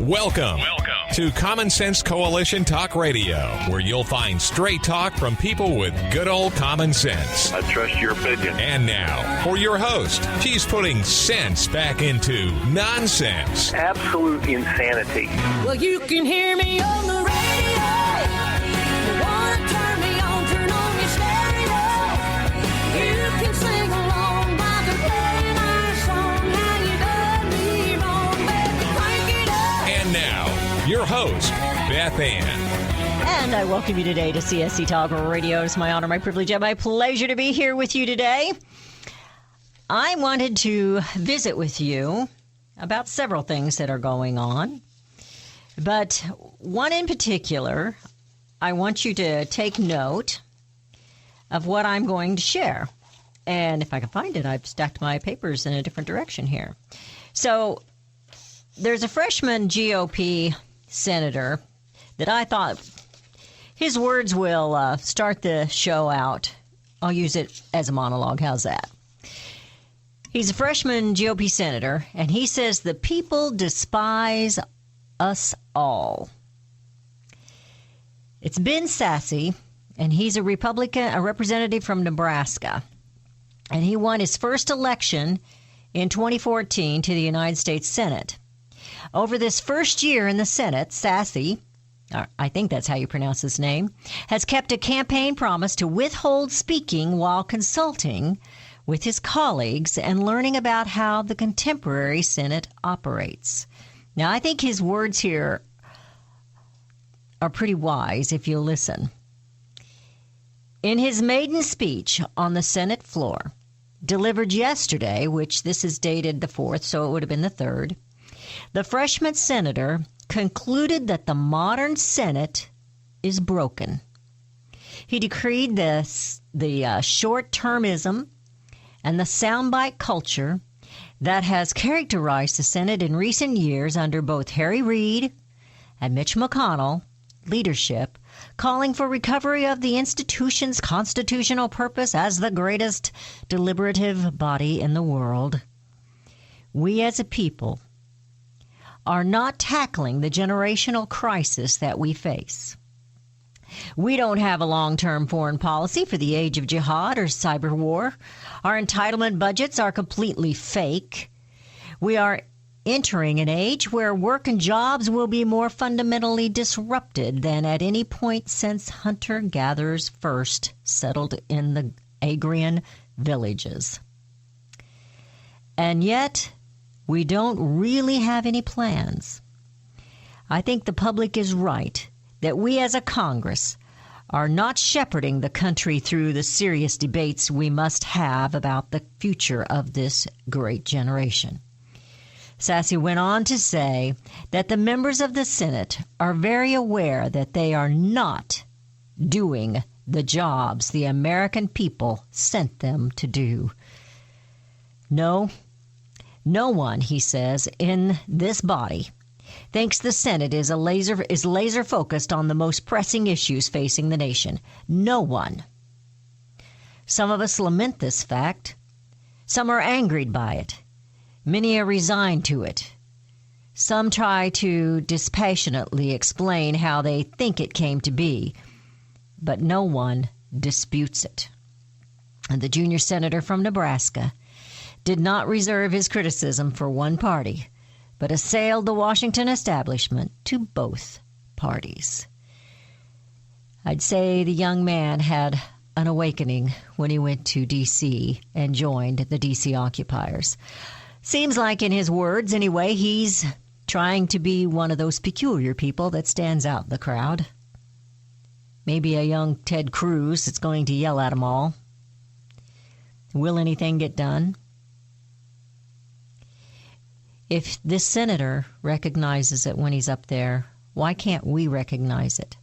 Welcome to Commonsense Coalition Talk Radio, where you'll find straight talk from people with good old common sense. I trust your opinion. And now, for your host, she's putting sense back into nonsense. Absolute insanity. Well, you can hear me on the radio. You want to turn me on, turn on your stereo. You can sing along while they're playing our song. How you done me wrong, baby, crank it up. And now, your host, Beth Ann. And I welcome you today to CSC Talk Radio. It's my honor, my privilege, and my pleasure to be here with you today. I wanted to visit with you about several things that are going on. But one in particular, I want you to take note of what I'm going to share. And if I can find it, I've stacked my papers in a different direction here. So there's a freshman GOP senator that I thought his words will start the show out. I'll use it as a monologue. How's that? He's a freshman GOP senator, and he says the people despise us all. It's Ben Sasse, and he's a Republican, a representative from Nebraska. And he won his first election in 2014 to the United States Senate. Over this first year in the Senate, Sasse, I think that's how you pronounce his name, has kept a campaign promise to withhold speaking while consulting with his colleagues and learning about how the contemporary Senate operates. Now, I think his words here are pretty wise if you listen. In his maiden speech on the Senate floor, delivered yesterday, which this is dated the 4th, so it would have been the 3rd, the freshman senator concluded that the modern Senate is broken. He decreed the short-termism and the soundbite culture that has characterized the Senate in recent years under both Harry Reid and Mitch McConnell leadership, calling for recovery of the institution's constitutional purpose as the greatest deliberative body in the world. We as a people are not tackling the generational crisis that we face. We don't have a long-term foreign policy for the age of jihad or cyber war. Our entitlement budgets are completely fake. We are entering an age where work and jobs will be more fundamentally disrupted than at any point since hunter-gatherers first settled in the agrarian villages. And yet, we don't really have any plans. I think the public is right that we as a Congress are not shepherding the country through the serious debates we must have about the future of this great generation. Sasse went on to say that the members of the Senate are very aware that they are not doing the jobs the American people sent them to do. No one, he says, in this body thinks the Senate is laser focused on the most pressing issues facing the nation. No one. Some of us lament this fact. Some are angered by it. Many are resigned to it. Some try to dispassionately explain how they think it came to be, but no one disputes it. And the junior senator from Nebraska did not reserve his criticism for one party, but assailed the Washington establishment to both parties. I'd say the young man had an awakening when he went to D.C. and joined the D.C. occupiers. Seems like, in his words anyway, he's trying to be one of those peculiar people that stands out in the crowd. Maybe a young Ted Cruz that's going to yell at them all. Will anything get done? If this senator recognizes it when he's up there, why can't we recognize it?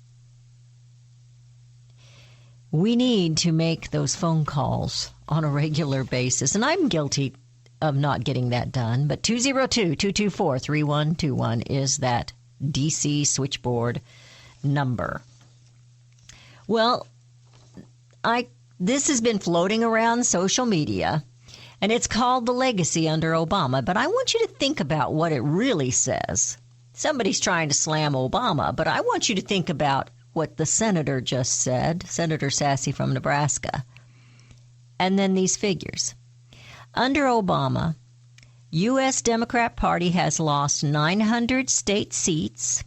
We need to make those phone calls on a regular basis, and I'm guilty of not getting that done, but 202-224-3121 is that DC switchboard number. Well, this has been floating around social media, and it's called The Legacy under Obama, but I want you to think about what it really says. somebody's trying to slam Obama, but I want you to think about what the senator just said, Senator Sassy from Nebraska, and then these figures. Under Obama, U.S. Democrat Party has lost 900 state seats,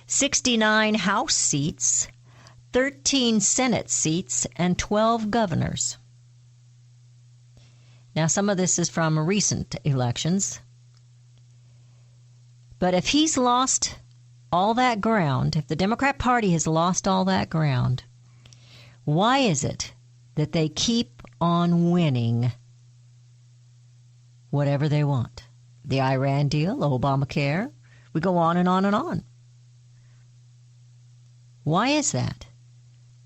69 House seats, 13 Senate seats, and 12 governors. Now, some of this is from recent elections. But if he's lost all that ground, if the Democrat Party has lost all that ground, why is it that they keep on winning whatever they want? The Iran deal, Obamacare, we go on and on and on. Why is that?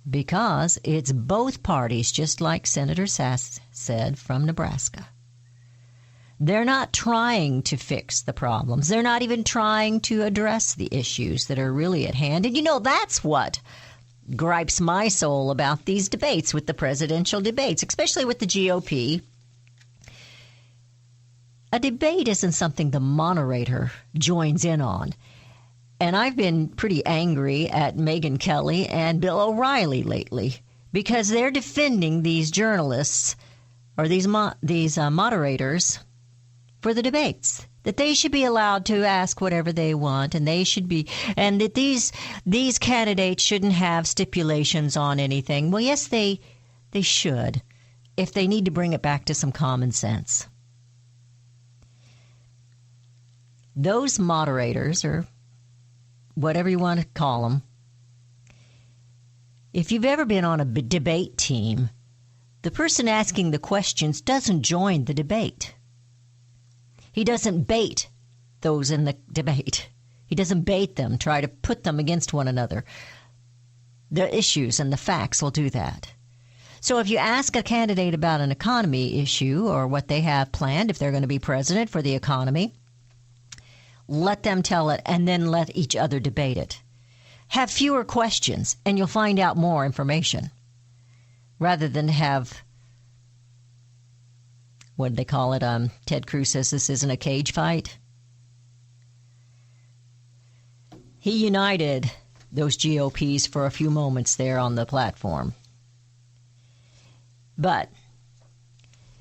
Because it's both parties, just like Senator Sass said from Nebraska. They're not trying to fix the problems. They're not even trying to address the issues that are really at hand. And, that's what gripes my soul about these debates with the presidential debates, especially with the GOP. A debate isn't something the moderator joins in on. And I've been pretty angry at Megyn Kelly and Bill O'Reilly lately because they're defending these journalists or these moderators for the debates, that they should be allowed to ask whatever they want, and that these candidates shouldn't have stipulations on anything. Well, yes, they should, if they need to bring it back to some common sense. Those moderators, or whatever you want to call them, if you've ever been on a debate team, the person asking the questions doesn't join the debate. He doesn't bait those in the debate. He doesn't bait them, try to put them against one another. The issues and the facts will do that. So if you ask a candidate about an economy issue or what they have planned, if they're going to be president for the economy, let them tell it and then let each other debate it. Have fewer questions and you'll find out more information rather than have, what do they call it? Ted Cruz says this isn't a cage fight. He united those GOPs for a few moments there on the platform. But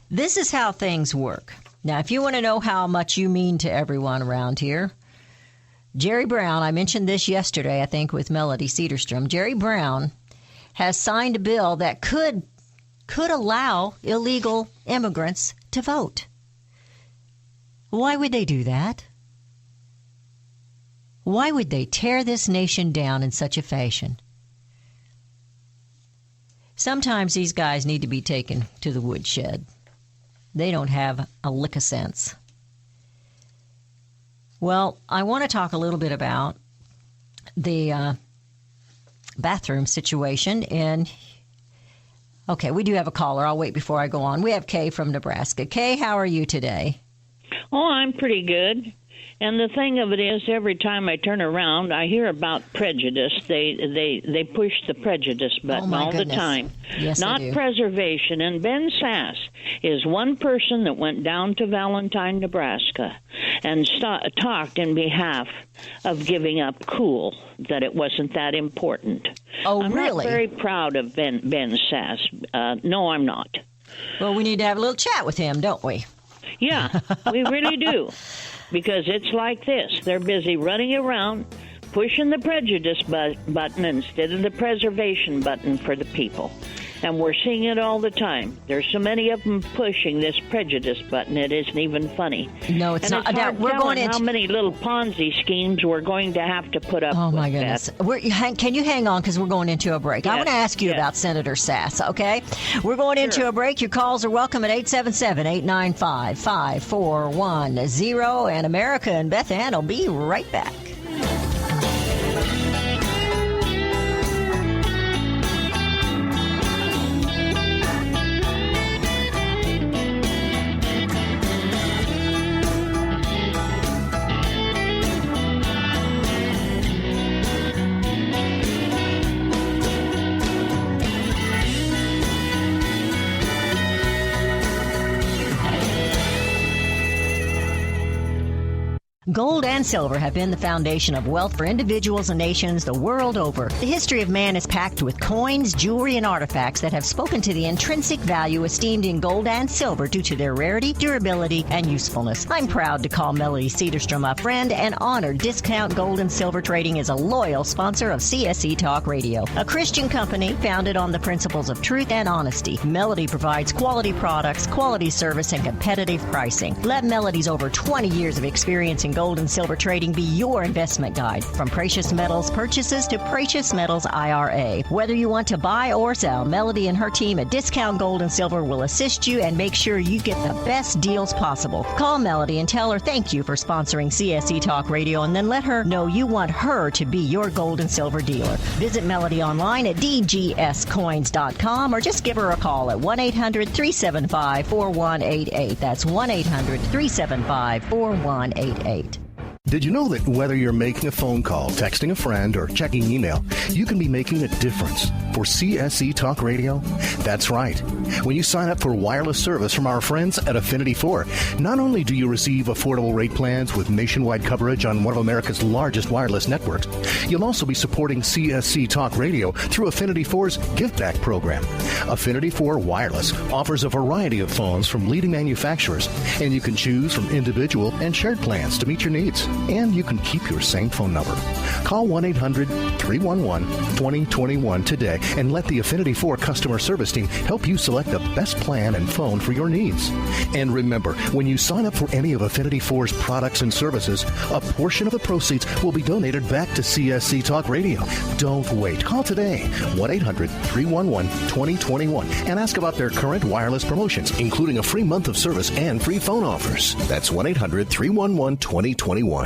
this is how things work. Now, if you want to know how much you mean to everyone around here, Jerry Brown, I mentioned this yesterday, I think, with Melody Cedarstrom. Jerry Brown has signed a bill that could allow illegal immigrants to vote. Why would they do that? Why would they tear this nation down in such a fashion? Sometimes these guys need to be taken to the woodshed. They don't have a lick of sense. Well, I want to talk a little bit about the bathroom situation okay, we do have a caller. I'll wait before I go on. We have Kay from Nebraska. Kay, how are you today? Oh, I'm pretty good. And the thing of it is, every time I turn around, I hear about prejudice. They push the prejudice button all the time. Yes, not preservation. And Ben Sass is one person that went down to Valentine, Nebraska, and talked in behalf of giving up coal, that it wasn't that important. Oh, I'm really? not very proud of Ben Sass. No, I'm not. Well, we need to have a little chat with him, don't we? Yeah, we really do. Because it's like this. They're busy running around, pushing the prejudice button instead of the preservation button for the people. And we're seeing it all the time. There's so many of them pushing this prejudice button, it isn't even funny. No, it's not. It's hard telling how many little Ponzi schemes we're going to have to put up with. Oh, my goodness. Can you hang on, because we're going into a break. Yes. I want to ask you about Senator Sass, okay? We're going into a break. Your calls are welcome at 877-895-5410. And America and Beth Ann will be right back. Gold and silver have been the foundation of wealth for individuals and nations the world over. The history of man is packed with coins, jewelry, and artifacts that have spoken to the intrinsic value esteemed in gold and silver due to their rarity, durability, and usefulness. I'm proud to call Melody Cedarstrom a friend and honor Discount Gold and Silver Trading is a loyal sponsor of CSC Talk Radio, a Christian company founded on the principles of truth and honesty. Melody provides quality products, quality service, and competitive pricing. Let Melody's over 20 years of experience in gold and silver trading be your investment guide, from precious metals purchases to precious metals IRA. Whether you want to buy or sell, Melody and her team at Discount Gold and Silver will assist you and make sure you get the best deals possible. Call Melody and tell her thank you for sponsoring CSC Talk Radio, and then let her know you want her to be your gold and silver dealer. Visit Melody online at dgscoins.com or just give her a call at 1-800-375-4188. That's 1-800-375-4188. Did you know that whether you're making a phone call, texting a friend, or checking email, you can be making a difference for CSC Talk Radio? That's right. When you sign up for wireless service from our friends at Affinity 4, not only do you receive affordable rate plans with nationwide coverage on one of America's largest wireless networks, you'll also be supporting CSC Talk Radio through Affinity 4's Give Back program. Affinity 4 Wireless offers a variety of phones from leading manufacturers, and you can choose from individual and shared plans to meet your needs. And you can keep your same phone number. Call 1-800-311-2021 today and let the Affinity 4 customer service team help you select the best plan and phone for your needs. And remember, when you sign up for any of Affinity 4's products and services, a portion of the proceeds will be donated back to CSC Talk Radio. Don't wait. Call today, 1-800-311-2021, and ask about their current wireless promotions, including a free month of service and free phone offers. That's 1-800-311-2021.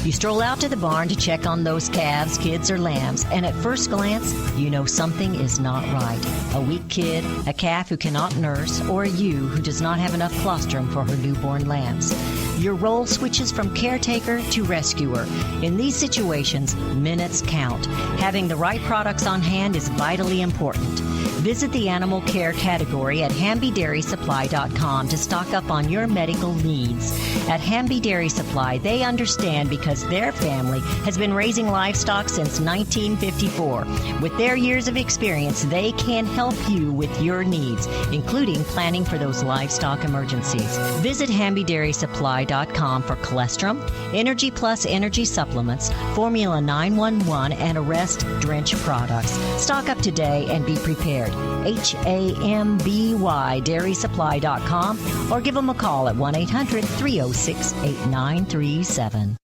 You stroll out to the barn to check on those calves, kids, or lambs, and at first glance, you know something is not right. A weak kid, a calf who cannot nurse, or a ewe who does not have enough colostrum for her newborn lambs. Your role switches from caretaker to rescuer. In these situations, minutes count. Having the right products on hand is vitally important. Visit the animal care category at HambyDairySupply.com to stock up on your medical needs. At Hamby Dairy Supply, they understand because their family has been raising livestock since 1954. With their years of experience, they can help you with your needs, including planning for those livestock emergencies. Visit HambyDairySupply.com for colostrum, Energy Plus energy supplements, Formula 911, and Arrest Drench products. Stock up today and be prepared. HAMBY DairySupply.com or give them a call at 1-800-306-8937.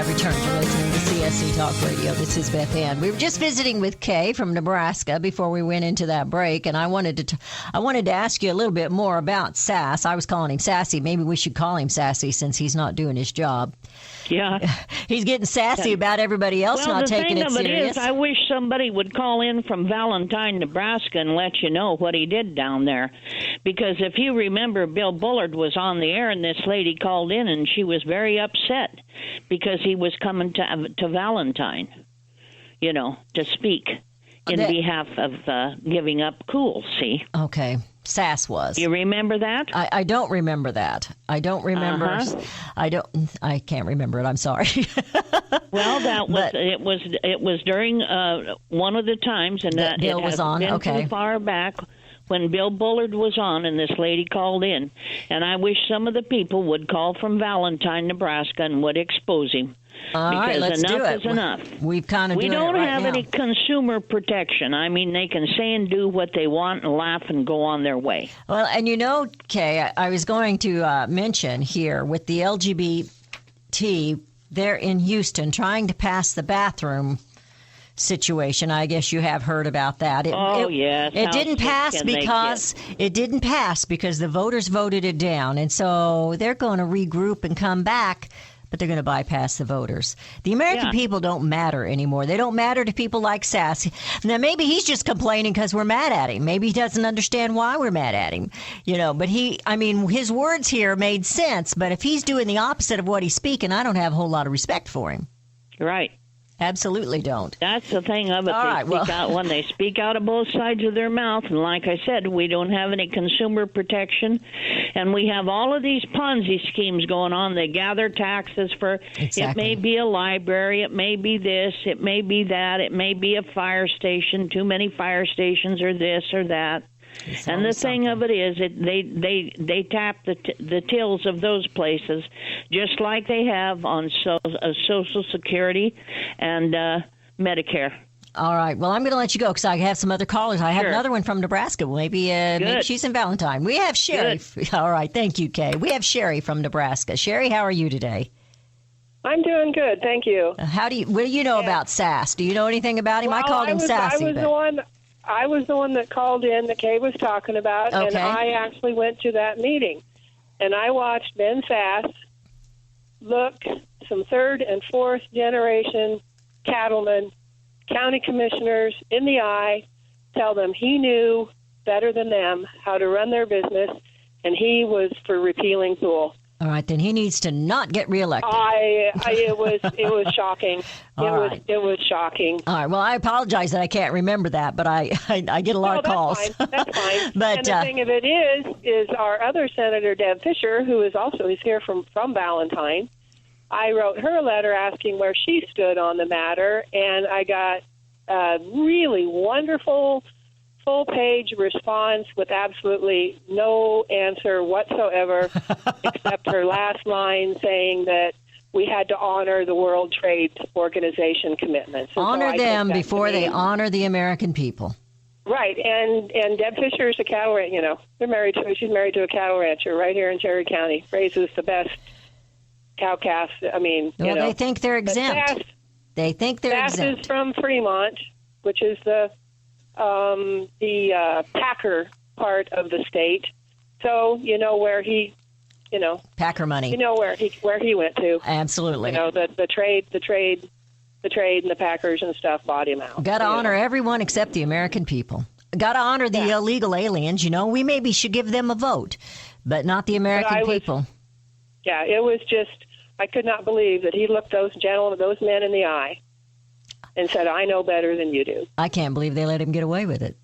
Returned. You're listening to CSC Talk Radio. This is Beth Ann. We were just visiting with Kay from Nebraska before we went into that break, and I wanted to ask you a little bit more about Sass. I was calling him Sassy. Maybe we should call him Sassy since he's not doing his job. Yeah. He's getting sassy about everybody else not taking it serious. Well, the thing of it is, I wish somebody would call in from Valentine, Nebraska, and let you know what he did down there. Because if you remember, Bill Bullard was on the air, and this lady called in, and she was very upset because he was coming to Valentine, to speak in behalf of giving up cool, see? Okay. Sass was. You remember that? I don't remember that. I don't remember. I can't remember it. I'm sorry. Well, it was during one of the times, and that Bill was on. Been okay. Too far back when Bill Bullard was on, and this lady called in, and I wish some of the people would call from Valentine, Nebraska, and would expose him. All right, let's do it. Enough is enough. We've kind of we doing don't it right have now. any consumer protection. I mean, they can say and do what they want and laugh and go on their way. Well, and Kay, I was going to mention here with the LGBT, they're in Houston trying to pass the bathroom situation. I guess you have heard about that. Yes. It didn't pass because the voters voted it down, and so they're going to regroup and come back. But they're going to bypass the voters. The American people don't matter anymore. They don't matter to people like Sass. Now, maybe he's just complaining because we're mad at him. Maybe he doesn't understand why we're mad at him. But his words here made sense. But if he's doing the opposite of what he's speaking, I don't have a whole lot of respect for him. Right. Absolutely don't. That's the thing of it. All right, When they speak out of both sides of their mouth, and like I said, we don't have any consumer protection, and we have all of these Ponzi schemes going on. They gather taxes for, Exactly. It may be a library, it may be this, it may be that, it may be a fire station, too many fire stations or this or that. And the thing of it is, they tap the tills of those places, just like they have on Social Security and Medicare. All right. Well, I'm going to let you go because I have some other callers. I have another one from Nebraska. Maybe she's in Valentine. We have Sherry. Good. All right. Thank you, Kay. We have Sherry from Nebraska. Sherry, how are you today? I'm doing good, thank you. What do you know about Sass? Do you know anything about him? Well, I called him Sassy. I was the one that called in that Kay was talking about, and I actually went to that meeting. And I watched Ben Sass look some third and fourth generation cattlemen, county commissioners in the eye, tell them he knew better than them how to run their business, and he was for repealing Poole. All right, then he needs to not get reelected. It was shocking. It was shocking. All right. Well, I apologize that I can't remember that, but I get a lot of calls. That's fine. But and the thing of it is our other Senator Deb Fisher, who is here from Valentine. I wrote her a letter asking where she stood on the matter, and I got a really wonderful full-page response with absolutely no answer whatsoever, except her last line saying that we had to honor the World Trade Organization commitments. Honor them before they honor the American people. Right, and Deb Fisher is a cattle rancher. She's married to a cattle rancher right here in Cherry County. Raises the best cow calves. They think they're exempt. They think they're exempt. Sass is from Fremont, which is the Packer part of the state. So you know where he, Packer money. You know where he went to. Absolutely. The trade, and the Packers and stuff bought him out. Got to honor everyone except the American people. Got to honor the illegal aliens. We maybe should give them a vote, but not the American people. Yeah, it was just, I could not believe that he looked those men in the eye and said, I know better than you do. I can't believe they let him get away with it.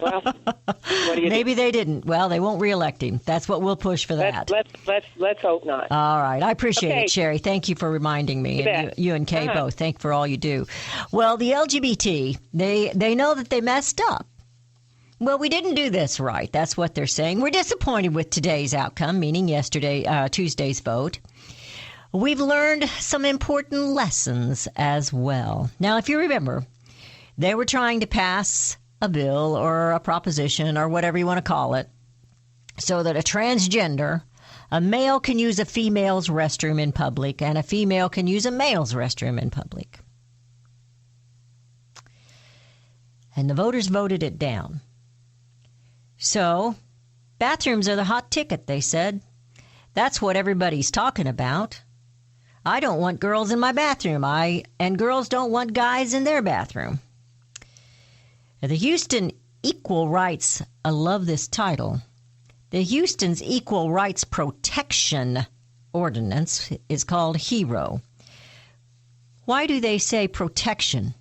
Well, what do you Maybe they didn't. Well, they won't reelect him. That's what we'll push for that. Let's hope not. All right. I appreciate it, Sherry. Thank you for reminding me. And you and Kay both. Thank you for all you do. Well, the LGBT, they know that they messed up. Well, we didn't do this right. That's what they're saying. We're disappointed with today's outcome, meaning Tuesday's vote. We've learned some important lessons as well. Now, if you remember, they were trying to pass a bill or a proposition or whatever you want to call it so that a male can use a female's restroom in public and a female can use a male's restroom in public. And the voters voted it down. So, bathrooms are the hot ticket, they said. That's what everybody's talking about. I don't want girls in my bathroom. And girls don't want guys in their bathroom. The Houston Equal Rights, I love this title. The Houston's Equal Rights Protection Ordinance is called HERO. Why do they say protection?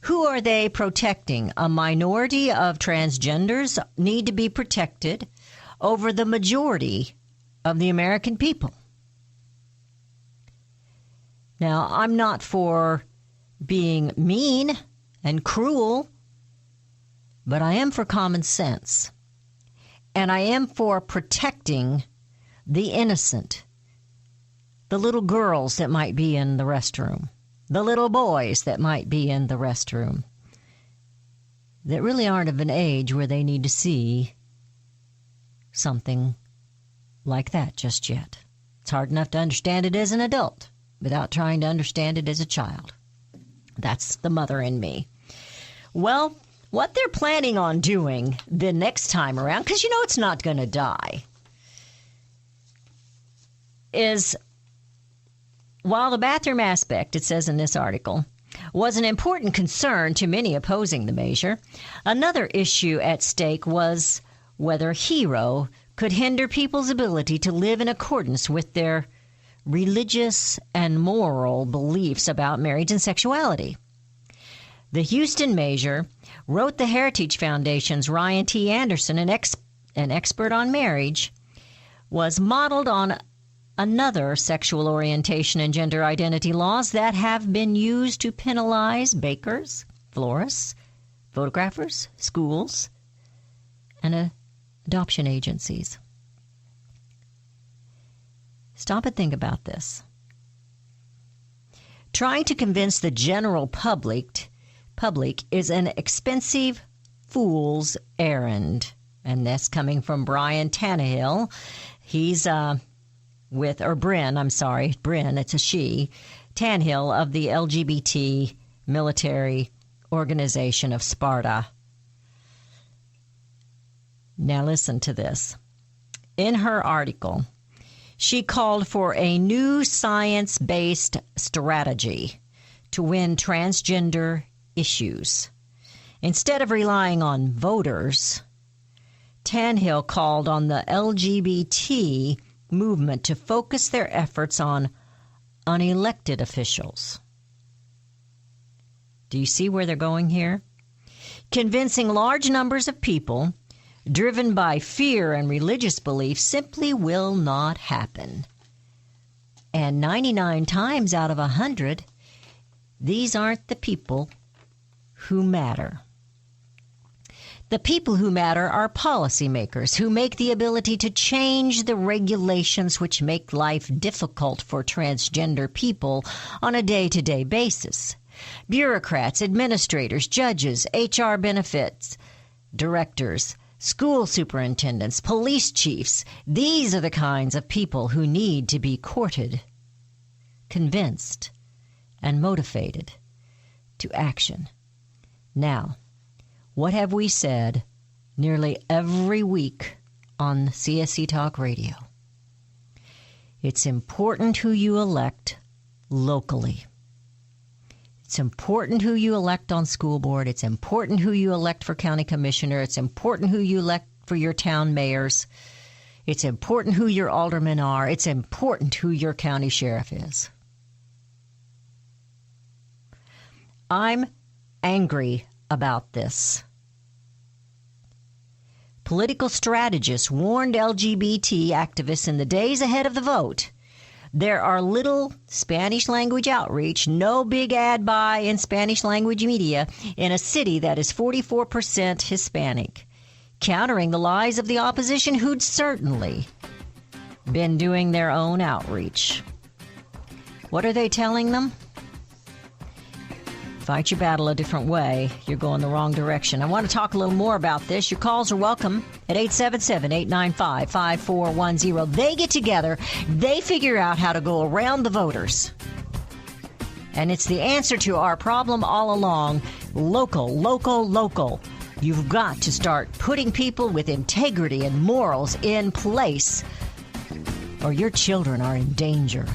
Who are they protecting? A minority of transgenders need to be protected over the majority of the American people. Now, I'm not for being mean and cruel, but I am for common sense. And I am for protecting the innocent, the little girls that might be in the restroom, the little boys that might be in the restroom, that really aren't of an age where they need to see something like that just yet. It's hard enough to understand it as an adult without trying to understand it as a child. That's the mother in me. Well, what they're planning on doing the next time around, because it's not going to die, is while the bathroom aspect, it says in this article, was an important concern to many opposing the measure, another issue at stake was whether HERO could hinder people's ability to live in accordance with their religious and moral beliefs about marriage and sexuality. The Houston Measure, wrote the Heritage Foundation's Ryan T. Anderson, an expert on marriage, was modeled on another sexual orientation and gender identity laws that have been used to penalize bakers, florists, photographers, schools, and adoption agencies. Stop and think about this. Trying to convince the general public is an expensive fool's errand. And that's coming from Brian Tannehill. He's Bryn, it's a she, Tannehill of the LGBT military organization of Sparta. Now listen to this. In her article, she called for a new science-based strategy to win transgender issues. Instead of relying on voters, Tannehill called on the LGBT movement to focus their efforts on unelected officials. Do you see where they're going here? Convincing large numbers of people driven by fear and religious beliefs simply will not happen. And 99 times out of 100, these aren't the people who matter. The people who matter are policymakers who make the ability to change the regulations which make life difficult for transgender people on a day-to-day basis. Bureaucrats, administrators, judges, HR benefits directors, school superintendents, police chiefs. These are the kinds of people who need to be courted, convinced, and motivated to action. Now, what have we said nearly every week on CSC Talk Radio? It's important who you elect locally. It's important who you elect on school board. It's important who you elect for county commissioner. It's important who you elect for your town mayors. It's important who your aldermen are. It's important who your county sheriff is. I'm angry about this. Political strategists warned LGBT activists in the days ahead of the vote. There are little Spanish language outreach, no big ad buy in Spanish language media in a city that is 44% Hispanic, countering the lies of the opposition who'd certainly been doing their own outreach. What are they telling them? Fight your battle a different way. You're going the wrong direction. I want to talk a little more about this. Your calls are welcome at 877-895-5410. They get together. They figure out how to go around the voters. And it's the answer to our problem all along. Local, local, local. You've got to start putting people with integrity and morals in place, or your children are in danger.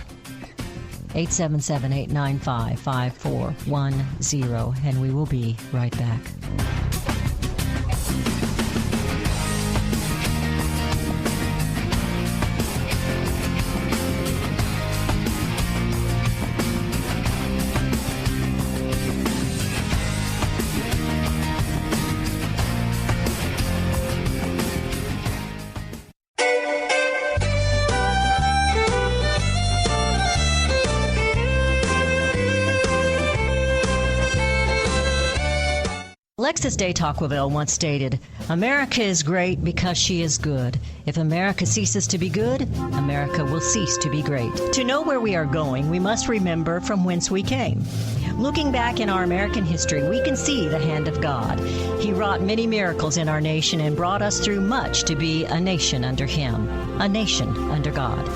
877-895-5410, and we will be right back. Alexis de Tocqueville once stated, "America is great because she is good. If America ceases to be good, America will cease to be great." To know where we are going, we must remember from whence we came. Looking back in our American history, we can see the hand of God. He wrought many miracles in our nation and brought us through much to be a nation under Him, a nation under God.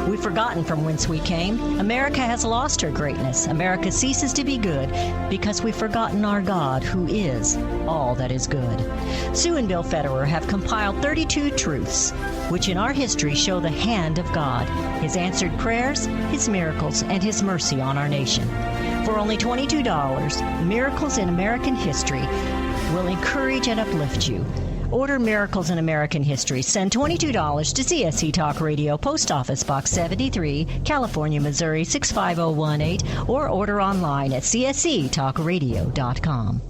We've forgotten from whence we came. America has lost her greatness. America ceases to be good because we've forgotten our God, who is all that is good. Sue and Bill Federer have compiled 32 truths, which in our history show the hand of God, His answered prayers, His miracles, and His mercy on our nation. For only $22, Miracles in American History will encourage and uplift you. Order Miracles in American History. Send $22 to CSC Talk Radio, Post Office Box 73, California, Missouri 65018, or order online at csctalkradio.com.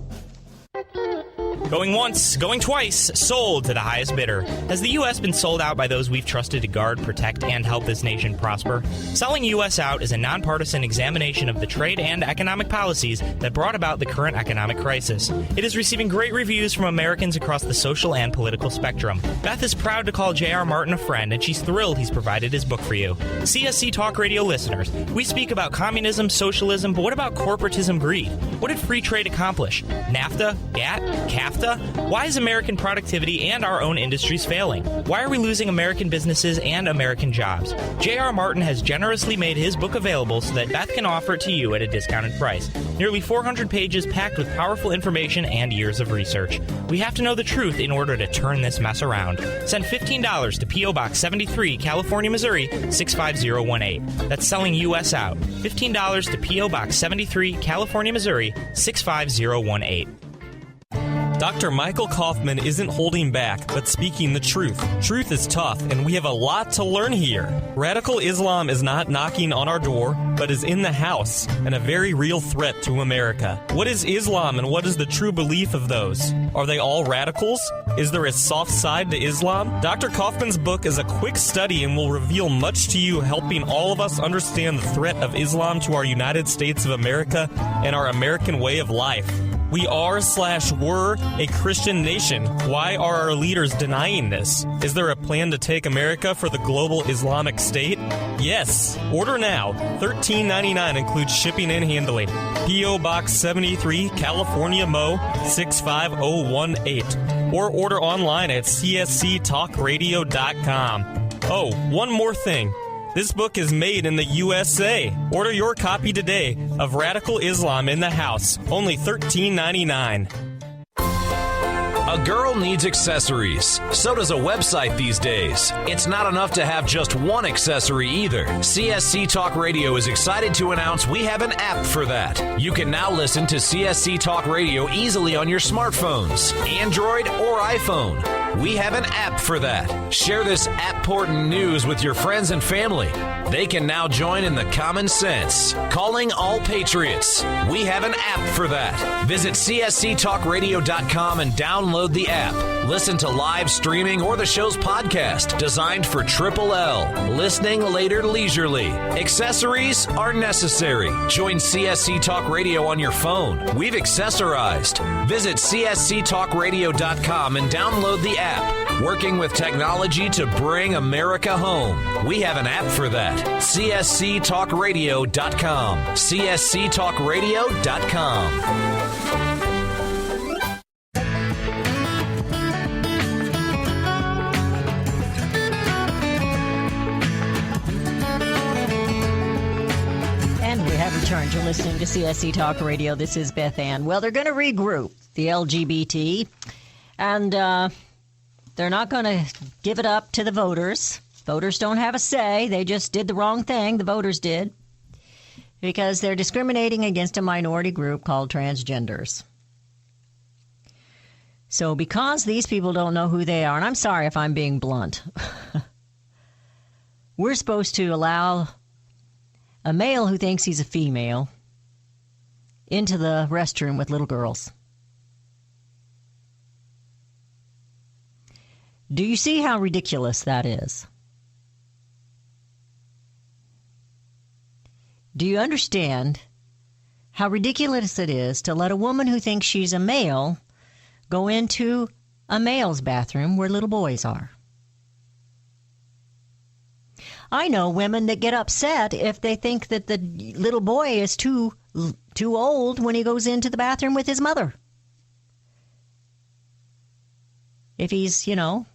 Going once, going twice, sold to the highest bidder. Has the U.S. been sold out by those we've trusted to guard, protect, and help this nation prosper? Selling U.S. Out is a nonpartisan examination of the trade and economic policies that brought about the current economic crisis. It is receiving great reviews from Americans across the social and political spectrum. Beth is proud to call J.R. Martin a friend, and she's thrilled he's provided his book for you. CSC Talk Radio listeners, we speak about communism, socialism, but what about corporatism greed? What did free trade accomplish? NAFTA? GATT? CAFTA? Why is American productivity and our own industries failing? Why are we losing American businesses and American jobs? J.R. Martin has generously made his book available so that Beth can offer it to you at a discounted price. Nearly 400 pages packed with powerful information and years of research. We have to know the truth in order to turn this mess around. Send $15 to P.O. Box 73, California, Missouri 65018. That's selling U.S. out. $15 to P.O. Box 73, California, Missouri 65018. Dr. Michael Kaufman isn't holding back, but speaking the truth. Truth is tough, and we have a lot to learn here. Radical Islam is not knocking on our door, but is in the house, and a very real threat to America. What is Islam, and what is the true belief of those? Are they all radicals? Is there a soft side to Islam? Dr. Kaufman's book is a quick study and will reveal much to you, helping all of us understand the threat of Islam to our United States of America and our American way of life. We are/were a Christian nation. Why are our leaders denying this? Is there a plan to take America for the global Islamic State? Yes. Order now. $13.99 includes shipping and handling. P.O. Box 73, California, Mo. 65018. Or order online at csctalkradio.com. Oh, one more thing. This book is made in the USA. Order your copy today of Radical Islam in the House. Only $13.99. A girl needs accessories. So does a website these days. It's not enough to have just one accessory either. CSC Talk Radio is excited to announce we have an app for that. You can now listen to CSC Talk Radio easily on your smartphones, Android or iPhone. We have an app for that. Share this app-portant news with your friends and family. They can now join in the common sense. Calling all patriots. We have an app for that. Visit csctalkradio.com and download the app. Listen to live streaming or the show's podcast, designed for Triple L. Listening later leisurely. Accessories are necessary. Join CSC Talk Radio on your phone. We've accessorized. Visit csctalkradio.com and download the app. Working with technology to bring America home. We have an app for that. csctalkradio.com. csctalkradio.com. Returned. You're listening to CSC Talk Radio. This is Beth Ann. Well, they're going to regroup the LGBT, and they're not going to give it up to the voters. Voters don't have a say. They just did the wrong thing. The voters did, because they're discriminating against a minority group called transgenders. So because these people don't know who they are, and I'm sorry if I'm being blunt, we're supposed to allow a male who thinks he's a female into the restroom with little girls. Do you see how ridiculous that is? Do you understand how ridiculous it is to let a woman who thinks she's a male go into a male's bathroom where little boys are? I know women that get upset if they think that the little boy is too old when he goes into the bathroom with his mother. If he's, of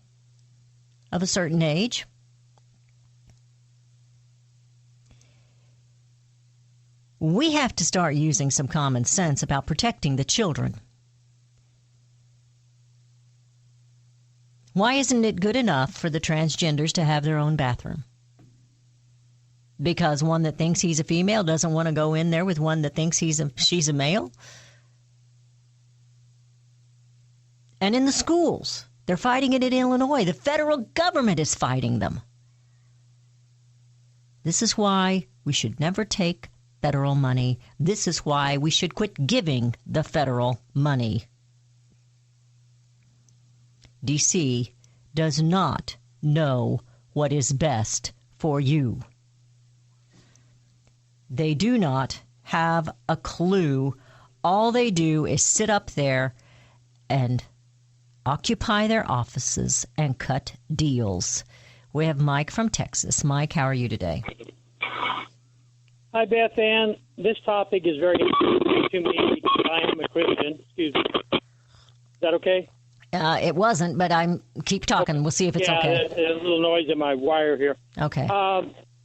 a certain age. We have to start using some common sense about protecting the children. Why isn't it good enough for the transgenders to have their own bathroom? Because one that thinks he's a female doesn't want to go in there with one that thinks she's a male? and in the schools. They're fighting it in Illinois. The federal government is fighting them. This is why we should never take federal money. This is why we should quit giving the federal money. D.C. does not know what is best for you. They do not have a clue. All they do is sit up there and occupy their offices and cut deals. We have Mike from Texas. Mike, how are you today? Hi, Beth Ann. This topic is very interesting to me because I am a Christian. Excuse me. Is that okay? It wasn't, but keep talking. We'll see if it's okay. There's a little noise in my wire here. Okay.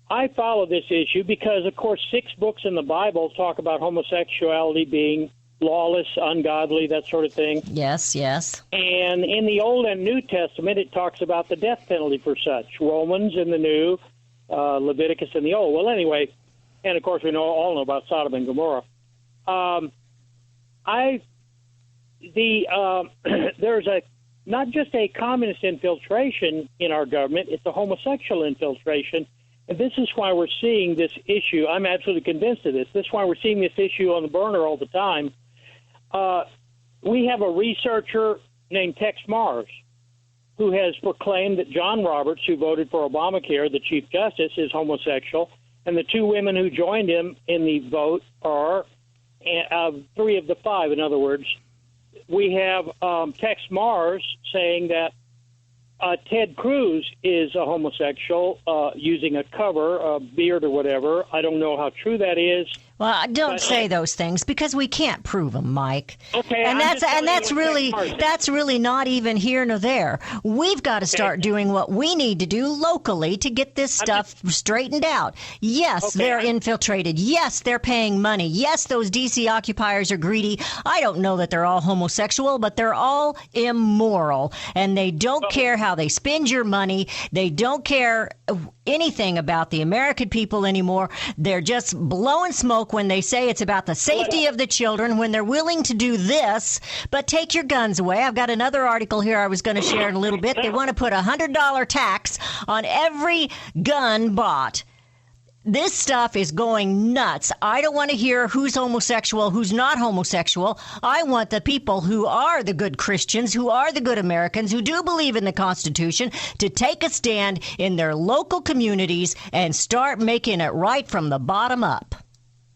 I follow this issue because, of course, 6 books in the Bible talk about homosexuality being lawless, ungodly, that sort of thing. Yes, yes. And in the Old and New Testament, it talks about the death penalty for such. Romans in the New, Leviticus in the Old. Well, anyway, and of course we all know about Sodom and Gomorrah. There's not just a communist infiltration in our government, it's a homosexual infiltration. And this is why we're seeing this issue. I'm absolutely convinced of this. This is why we're seeing this issue on the burner all the time. We have a researcher named Tex Mars who has proclaimed that John Roberts, who voted for Obamacare, the Chief Justice, is homosexual. And the 2 women who joined him in the vote are 3 of the 5, in other words. We have Tex Mars saying that Ted Cruz is a homosexual using a cover, a beard or whatever. I don't know how true that is. Well, don't say those things because we can't prove them, Mike. Okay, and that's really not even here nor there. We've got to start doing what we need to do locally to get this stuff straightened out. Yes, they're infiltrated. Yes, they're paying money. Yes, those DC occupiers are greedy. I don't know that they're all homosexual, but they're all immoral, and they don't care how they spend your money. They don't care anything about the American people anymore. They're just blowing smoke when they say it's about the safety of the children, when they're willing to do this, but take your guns away. I've got another article here I was going to share in a little bit. They want to put a $100 tax on every gun bought. This stuff is going nuts. I don't want to hear who's homosexual, who's not homosexual. I want the people who are the good Christians, who are the good Americans, who do believe in the Constitution, to take a stand in their local communities and start making it right from the bottom up.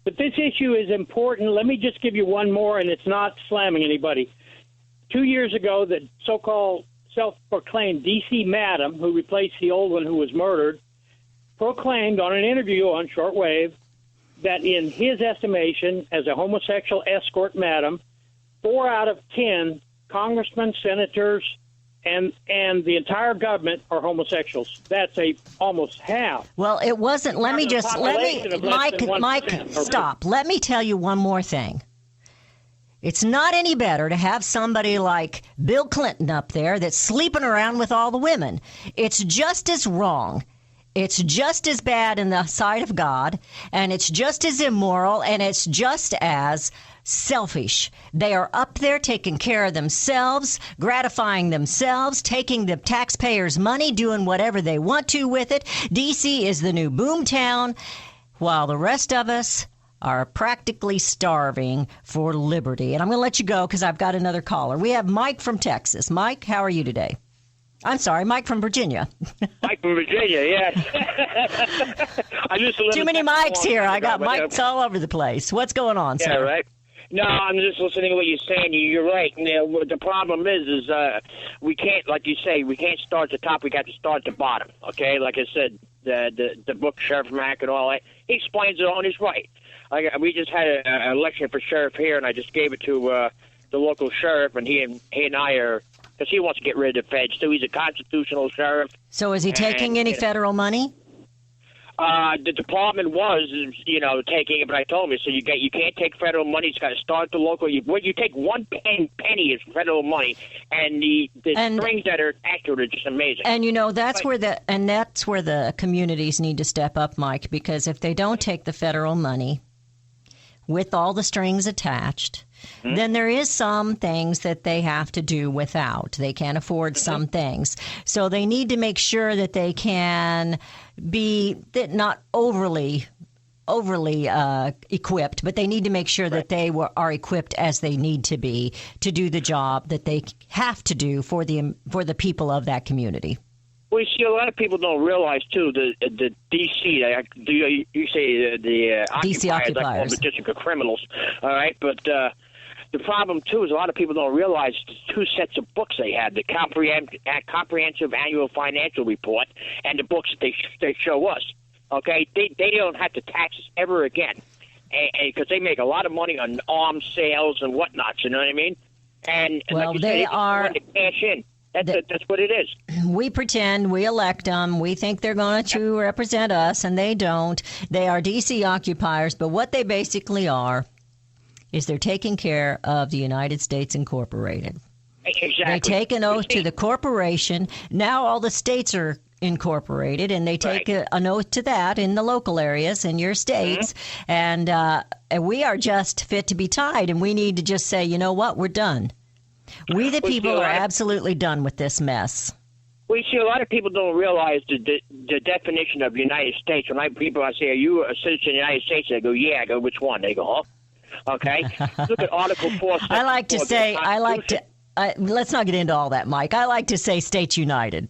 But this issue is important. Let me just give you one more, and it's not slamming anybody. 2 years ago, the so-called self-proclaimed D.C. madam, who replaced the old one who was murdered, proclaimed on an interview on shortwave that in his estimation, as a homosexual escort madam, 4 out of 10 congressmen, senators, and the entire government are homosexuals. That's almost half. Well, it wasn't. Mike, stop. Let me tell you one more thing. It's not any better to have somebody like Bill Clinton up there that's sleeping around with all the women. It's just as wrong. It's just as bad in the sight of God, and it's just as immoral, and it's just as selfish. They are up there taking care of themselves, gratifying themselves, taking the taxpayers' money, doing whatever they want to with it. D.C. is the new boom town, while the rest of us are practically starving for liberty. And I'm going to let you go because I've got another caller. We have Mike from Texas. Mike, how are you today? I'm sorry, Mike from Virginia. Mike from Virginia, yes. Too many mics here. I got mics all over the place. What's going on, sir? Yeah, right. No, I'm just listening to what you're saying. You're right. The problem is we can't, like you say, we can't start at the top. We got to start at the bottom. Okay, like I said, the book Sheriff Mack and all that. He explains it on his right. We just had an election for sheriff here, and I just gave it to the local sheriff, and he and I are. Because he wants to get rid of the feds, too. He's a constitutional sheriff. So is he taking any federal money? The department was, taking it, but I told him, so you can't take federal money. It's got to start the local. You take one penny as federal money, and the strings that are attached to it are just amazing. And that's where the communities need to step up, Mike, because if they don't take the federal money, with all the strings attached, then there is some things that they have to do without. They can't afford some things. So they need to make sure that they can be not overly equipped, but they need to make sure that they are equipped as they need to be to do the job that they have to do for the people of that community. Well, you see, a lot of people don't realize, too, the D.C., you say the DC occupiers, I call them the district of criminals, all right? But the problem, too, is a lot of people don't realize the two sets of books they had, the Comprehensive Annual Financial Report and the books that they show us, okay? They don't have to tax us ever again because they make a lot of money on arms sales and whatnot, you know what I mean? And well, like they say, are... to cash in. That's what it is. We pretend, we elect them, we think they're going to represent us, and they don't. They are D.C. occupiers, but what they basically are is they're taking care of the United States Incorporated. Exactly. They take an oath to the corporation. Now all the states are incorporated, and they take an oath to that in the local areas in your states, and we are just fit to be tied, and we need to just say, you know what, we're done. We, the people, are absolutely done with this mess. Well, you see, a lot of people don't realize the definition of United States. When I say, are you a citizen of the United States? They go, yeah. I go, which one? They go, huh? Okay. Look at Article 4. I like to say, let's not get into all that, Mike. I like to say states united.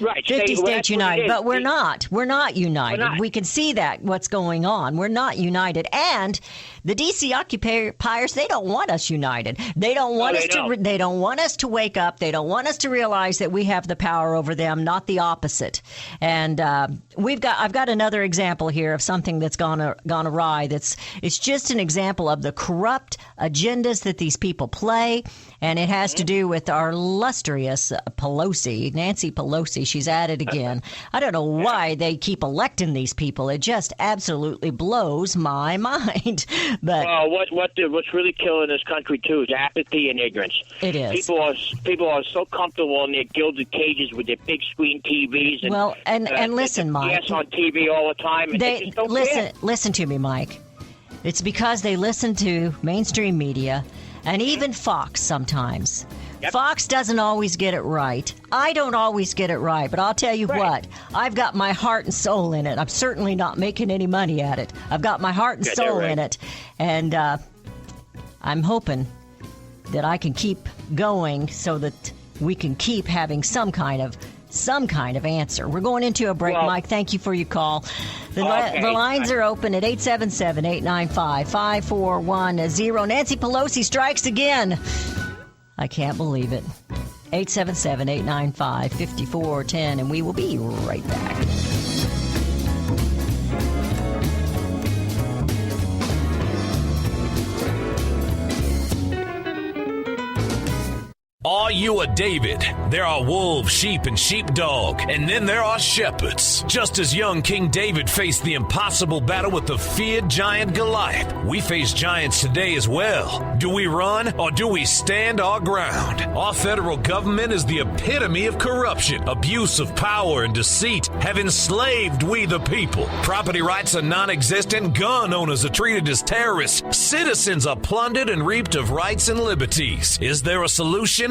Right. 50 states united, but we're not. We're not united. We can see that, what's going on. We're not united. And the D.C. occupiers, they don't want us united. They don't want us to. They don't want us to wake up. They don't want us to realize that we have the power over them, not the opposite. And I've got another example here of something that's gone awry. It's just an example of the corrupt agendas that these people play, and it has to do with our illustrious Nancy Pelosi. She's at it again. I don't know why they keep electing these people. It just absolutely blows my mind. But what's really killing this country too is apathy and ignorance. It is. People are so comfortable in their gilded cages with their big screen TVs. And listen, Mike. Yes, on TV all the time. And they just don't care. Listen to me, Mike. It's because they listen to mainstream media and even Fox sometimes. Yep. Fox doesn't always get it right. I don't always get it right, but I'll tell you what, I've got my heart and soul in it. I'm certainly not making any money at it. I've got my heart and soul in it, and I'm hoping that I can keep going so that we can keep having some kind of answer. We're going into a break, Mike. Thank you for your call. The lines are open at 877-895-5410. Nancy Pelosi strikes again. I can't believe it. 877-895-5410, and we will be right back. Are you a David? There are wolves, sheep, and sheepdog, and then there are shepherds. Just as young King David faced the impossible battle with the feared giant Goliath, we face giants today as well. Do we run or do we stand our ground? Our federal government is the epitome of corruption. Abuse of power and deceit have enslaved we the people. Property rights are non-existent. Gun owners are treated as terrorists. Citizens are plundered and reaped of rights and liberties. Is there a solution?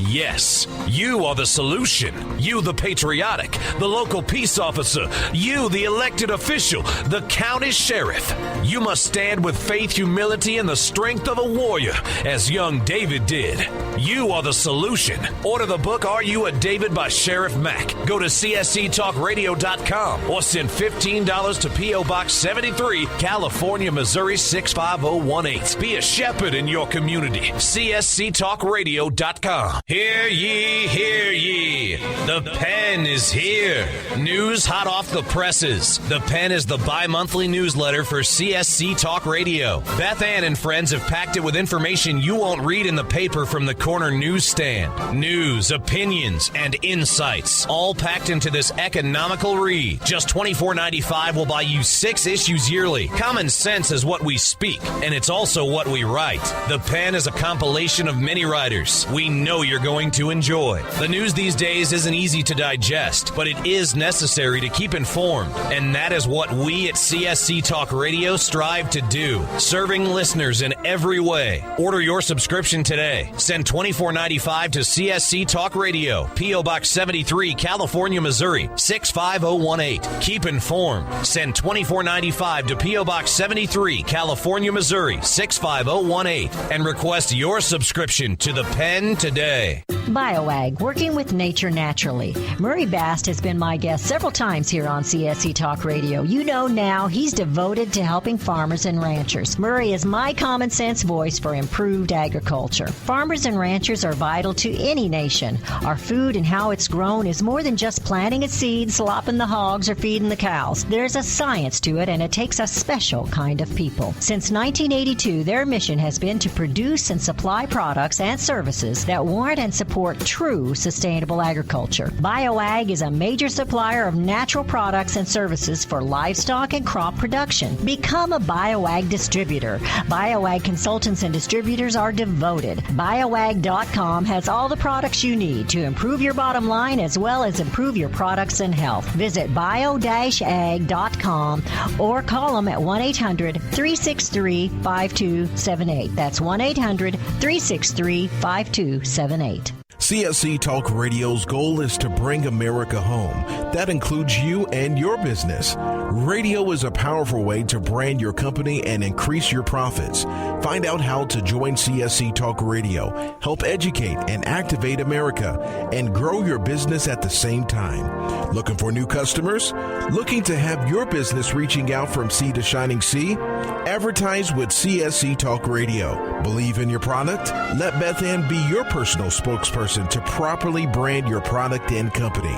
Yes, you are the solution. You, the patriotic, the local peace officer, you, the elected official, the county sheriff. You must stand with faith, humility, and the strength of a warrior, as young David did. You are the solution. Order the book, Are You a David by Sheriff Mack. Go to csctalkradio.com or send $15 to P.O. Box 73, California, Missouri 65018. Be a shepherd in your community. csctalkradio.com. Hear ye, hear ye. The Pen is here. News hot off the presses. The Pen is the bi-monthly newsletter for CSC Talk Radio. Beth Ann and friends have packed it with information you won't read in the paper from the corner newsstand. News, opinions, and insights, all packed into this economical read. Just $24.95 will buy you 6 issues yearly. Common sense is what we speak, and it's also what we write. The Pen is a compilation of many writers we know you're going to enjoy. The news these days isn't easy to digest, but it is necessary to keep informed. And that is what we at CSC Talk Radio strive to do, serving listeners in every way. Order your subscription today. Send $24.95 to CSC Talk Radio, P.O. Box 73, California, Missouri, 65018. Keep informed. Send $24.95 to P.O. Box 73, California, Missouri, 65018. And request your subscription to the Pen today. BioAg, working with nature naturally. Murray Bast has been my guest several times here on CSC Talk Radio. You know now he's devoted to helping farmers and ranchers. Murray is my common sense voice for improved agriculture. Farmers and ranchers are vital to any nation. Our food and how it's grown is more than just planting a seed, slopping the hogs, or feeding the cows. There's a science to it, and it takes a special kind of people. Since 1982, their mission has been to produce and supply products and services that warrant and support true sustainable agriculture. BioAg is a major supplier of natural products and services for livestock and crop production. Become a BioAg distributor. BioAg consultants and distributors are devoted. BioAg.com has all the products you need to improve your bottom line as well as improve your products and health. Visit bio-ag.com or call them at 1-800-363-5278. That's 1-800-363-5278. CSC Talk Radio's goal is to bring America home. That includes you and your business. Radio is a powerful way to brand your company and increase your profits. Find out how to join CSC Talk Radio, help educate and activate America, and grow your business at the same time. Looking for new customers? Looking to have your business reaching out from sea to shining sea? Advertise with CSC Talk Radio. Believe in your product? Let Beth Ann be your personal spokesperson to properly brand your product and company.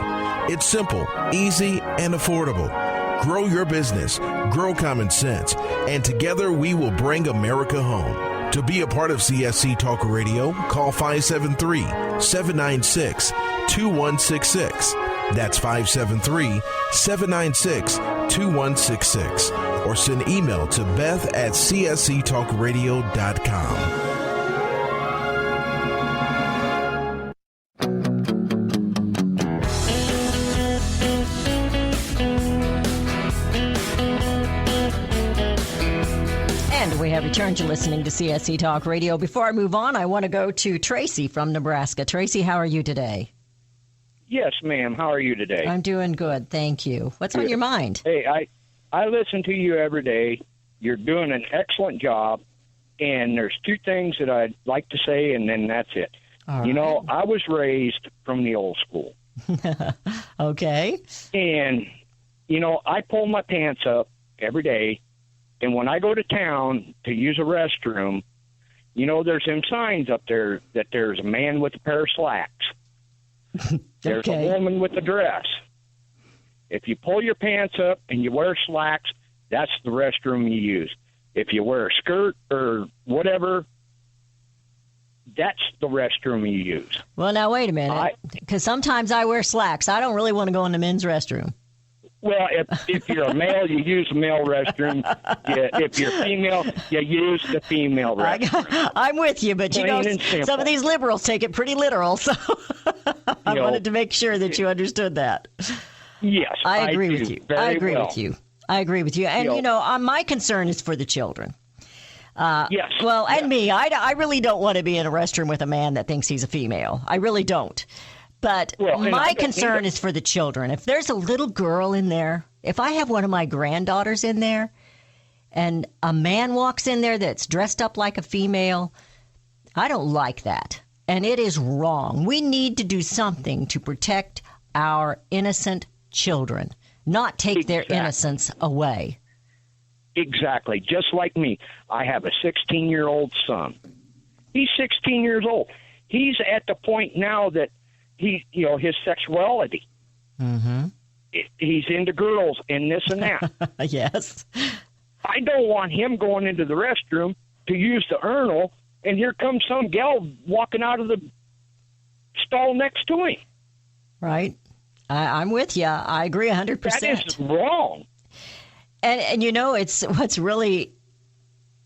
It's simple, easy, and affordable. Grow your business, grow common sense, and together we will bring America home. To be a part of CSC Talk Radio, call 573-796-2166. That's 573-796-2166. Or send email to beth@csctalkradio.com. We have returned to listening to CSC Talk Radio. Before I move on, I want to go to Tracy from Nebraska. Tracy, how are you today? Yes, ma'am. How are you today? I'm doing good, thank you. What's on your mind? Hey, I listen to you every day. You're doing an excellent job, and there's two things that I'd like to say, and then that's it. All you right. know, I was raised from the old school. Okay. And, you know, I pull my pants up every day. And when I go to town to use a restroom, you know, there's them signs up there that there's a man with a pair of slacks. There's Okay. a woman with a dress. If you pull your pants up and you wear slacks, that's the restroom you use. If you wear a skirt or whatever, that's the restroom you use. Well, now, wait a minute. Because sometimes I wear slacks. I don't really want to go in the men's restroom. Well, if you're a male, you use the male restroom. If you're female, you use the female restroom. I'm with you, but you know, Plain and simple. some of these liberals take it pretty literal, so I wanted to make sure that you understood that. Yes, I agree do with you. very I agree well. with you. I agree with you. And, you know, my concern is for the children. Yes. Well, and me. I really don't want to be in a restroom with a man that thinks he's a female. I really don't. But my concern is for the children. If there's a little girl in there, if I have one of my granddaughters in there, and a man walks in there that's dressed up like a female, I don't like that. And it is wrong. We need to do something to protect our innocent children, not take their innocence away. Exactly. Just like me. I have a 16-year-old son. He's 16 years old. He's at the point now that his sexuality. Mm-hmm. He's into girls and this and that. Yes. I don't want him going into the restroom to use the urinal, and here comes some gal walking out of the stall next to him. Right. I'm with you. I agree 100%. That is wrong. And you know, what's really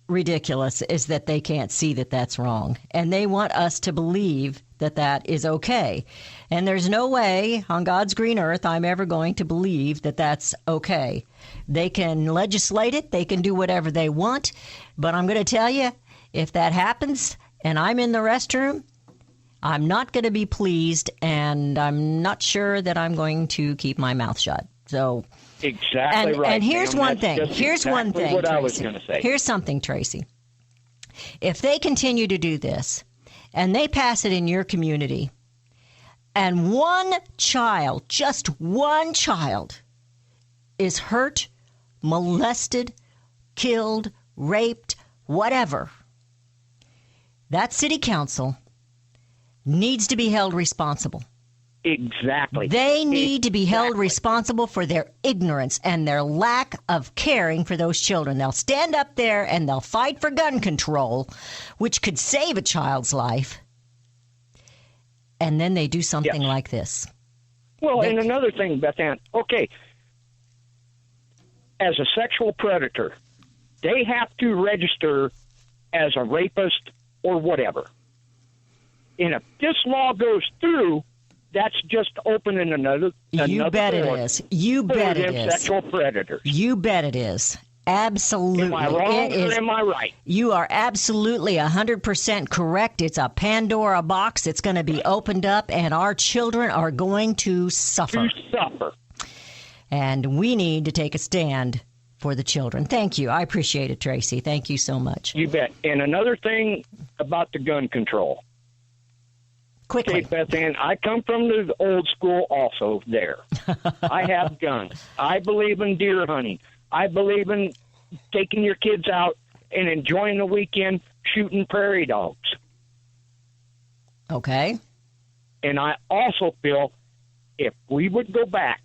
ridiculous is that they can't see that that's wrong. And they want us to believe that that is okay. And there's no way on God's green earth I'm ever going to believe that that's okay. They can legislate it. They can do whatever they want. But I'm going to tell you, if that happens and I'm in the restroom, I'm not going to be pleased, and I'm not sure that I'm going to keep my mouth shut. So exactly right. And here's one thing. That's Here's exactly one thing. What Tracy. I was going to say. Here's something, Tracy. If they continue to do this, and they pass it in your community, and one child, just one child, is hurt, molested, killed, raped, whatever, that city council needs to be held responsible. Exactly. They need to be held responsible for their ignorance and their lack of caring for those children. They'll stand up there and they'll fight for gun control, which could save a child's life. And then they do something like this. Well, and another thing, Beth Ann, okay, as a sexual predator, they have to register as a rapist or whatever. And if this law goes through, that's just opening another You bet it door is. You bet it is. Sexual predators. You bet it is. Absolutely. Am I wrong or am I right? You are absolutely 100% correct. It's a Pandora box. It's going to be opened up, and our children are going to suffer. And we need to take a stand for the children. Thank you. I appreciate it, Tracy. Thank you so much. You bet. And another thing about the gun control. Quickly. Okay, Beth Ann, I come from the old school also there. I have guns. I believe in deer hunting. I believe in taking your kids out and enjoying the weekend shooting prairie dogs. Okay. And I also feel if we would go back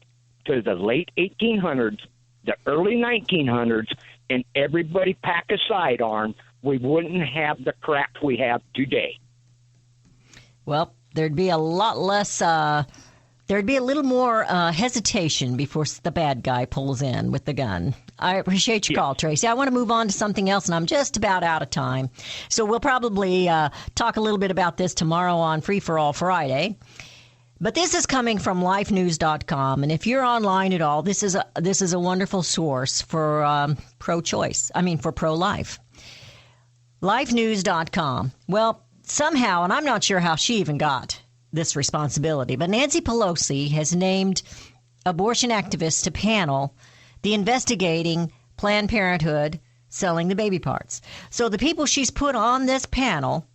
to the late 1800s, the early 1900s, and everybody pack a sidearm, we wouldn't have the crap we have today. Well, there'd be a lot less, there'd be a little more hesitation before the bad guy pulls in with the gun. I appreciate your call, Tracy. I want to move on to something else, and I'm just about out of time. So we'll probably talk a little bit about this tomorrow on Free for All Friday. But this is coming from lifenews.com, and if you're online at all, this is a wonderful source for pro-choice. I mean, for pro-life. Lifenews.com. Well, somehow, and I'm not sure how she even got this responsibility, but Nancy Pelosi has named abortion activists to panel the investigating Planned Parenthood selling the baby parts. So the people she's put on this panel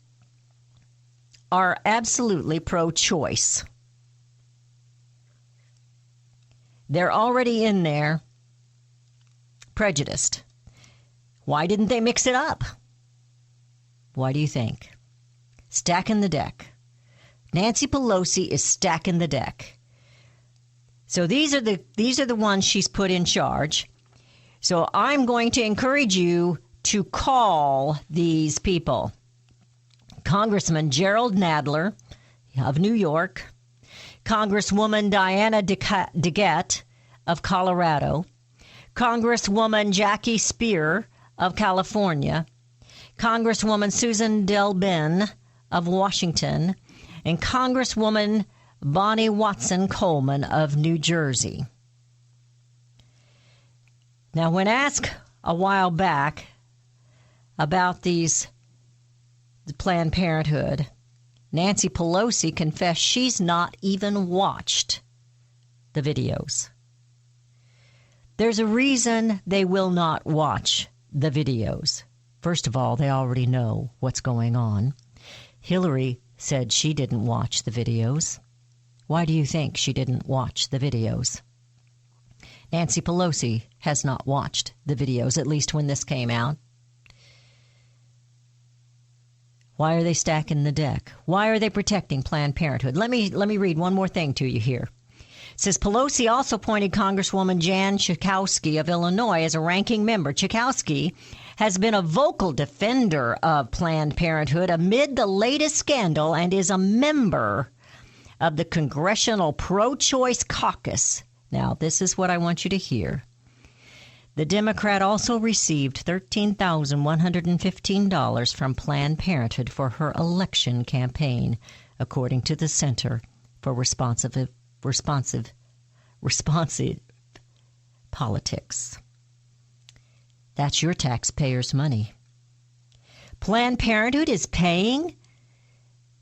are absolutely pro-choice. They're already in there prejudiced. Why didn't they mix it up? Why do you think? Stacking the deck. Nancy Pelosi is stacking the deck. So these are the ones she's put in charge. So I'm going to encourage you to call these people. Congressman Gerald Nadler of New York, Congresswoman Diana DeGette of Colorado, Congresswoman Jackie Spear of California, Congresswoman Susan Delbin of Washington, and Congresswoman Bonnie Watson Coleman of New Jersey. Now, when asked a while back about the Planned Parenthood, Nancy Pelosi confessed she's not even watched the videos. There's a reason they will not watch the videos. First of all, they already know what's going on. Hillary said she didn't watch the videos. Why do you think she didn't watch the videos? Nancy Pelosi has not watched the videos, at least when this came out. Why are they stacking the deck? Why are they protecting Planned Parenthood? Let me read one more thing to you here. It says Pelosi also appointed Congresswoman Jan Schakowsky of Illinois as a ranking member. Schakowsky has been a vocal defender of Planned Parenthood amid the latest scandal and is a member of the Congressional Pro-Choice Caucus. Now, this is what I want you to hear. The Democrat also received $13,115 from Planned Parenthood for her election campaign, according to the Center for Responsive Politics. That's your taxpayers' money. Planned Parenthood is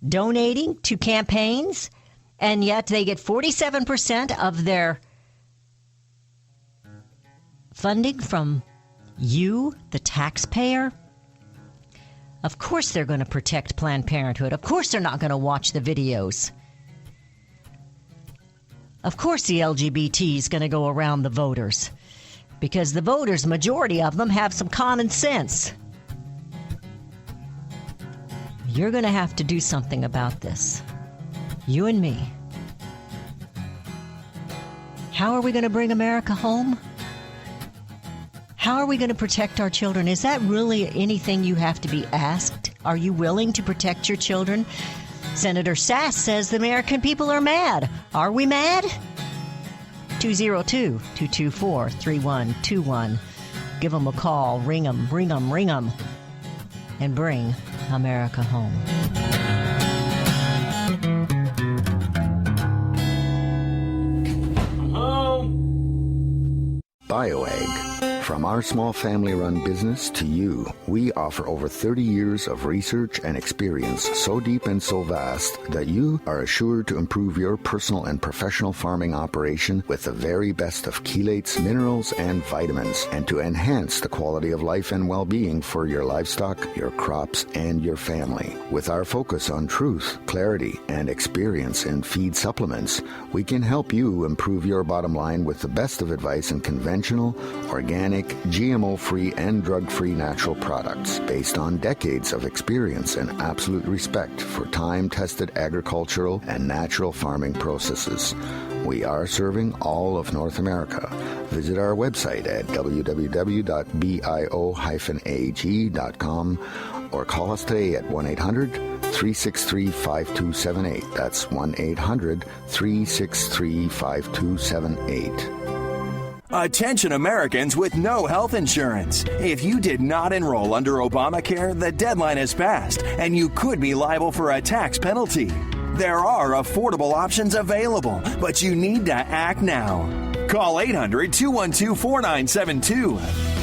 donating to campaigns, and yet they get 47% of their funding from you, the taxpayer. Of course they're going to protect Planned Parenthood. Of course they're not going to watch the videos. Of course the LGBT is going to go around the voters, because the voters, majority of them, have some common sense. You're going to have to do something about this. You and me. How are we going to bring America home? How are we going to protect our children? Is that really anything you have to be asked? Are you willing to protect your children? Senator Sass says the American people are mad. Are we mad? 202-224-3121. Give them a call. Ring them, and bring America home. BioAg. From our small family-run business to you, we offer over 30 years of research and experience so deep and so vast that you are assured to improve your personal and professional farming operation with the very best of chelates, minerals, and vitamins, and to enhance the quality of life and well-being for your livestock, your crops, and your family. With our focus on truth, clarity, and experience in feed supplements, we can help you improve your bottom line with the best of advice in conventional, organic, GMO-free, and drug-free natural products based on decades of experience and absolute respect for time-tested agricultural and natural farming processes. We are serving all of North America. Visit our website at www.bio-ag.com or call us today at 1-800-363-5278. That's 1-800-363-5278. Attention Americans with no health insurance. If you did not enroll under Obamacare, the deadline has passed and you could be liable for a tax penalty. There are affordable options available, but you need to act now. Call 800-212-4972.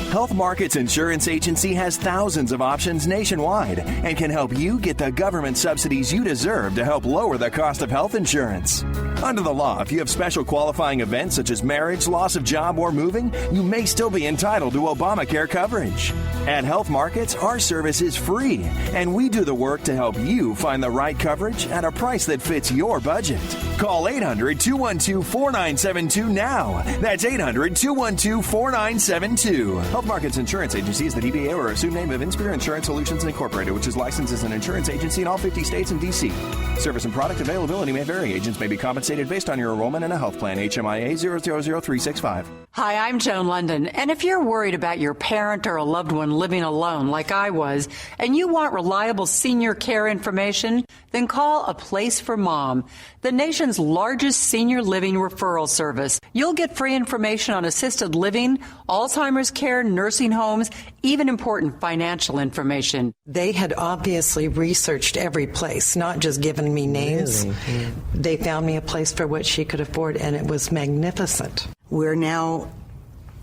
Health Markets Insurance Agency has thousands of options nationwide and can help you get the government subsidies you deserve to help lower the cost of health insurance. Under the law, if you have special qualifying events such as marriage, loss of job, or moving, you may still be entitled to Obamacare coverage. At Health Markets, our service is free, and we do the work to help you find the right coverage at a price that fits your budget. Call 800-212-4972 now. That's 800-212-4972. Health Markets Insurance Agency is the DBA or assumed name of Inspire Insurance Solutions Incorporated, which is licensed as an insurance agency in all 50 states and D.C. Service and product availability may vary. Agents may be compensated based on your enrollment in a health plan. HMIA 000365. Hi, I'm Joan London, and if you're worried about your parent or a loved one living alone like I was, and you want reliable senior care information, then call A Place for Mom, the nation's largest senior living referral service. You'll get free information on assisted living, Alzheimer's care, nursing homes, even important financial information. They had obviously researched every place, not just given me names. Really? They found me a place for what she could afford, and it was magnificent. We're now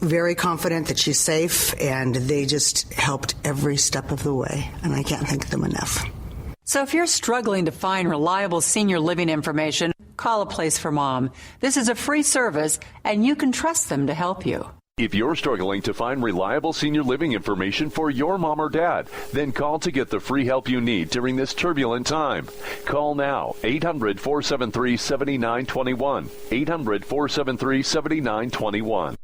very confident that she's safe, and they just helped every step of the way, and I can't thank them enough. So if you're struggling to find reliable senior living information, call A Place for Mom. This is a free service, and you can trust them to help you. If you're struggling to find reliable senior living information for your mom or dad, then call to get the free help you need during this turbulent time. Call now, 800-473-7921. 800-473-7921.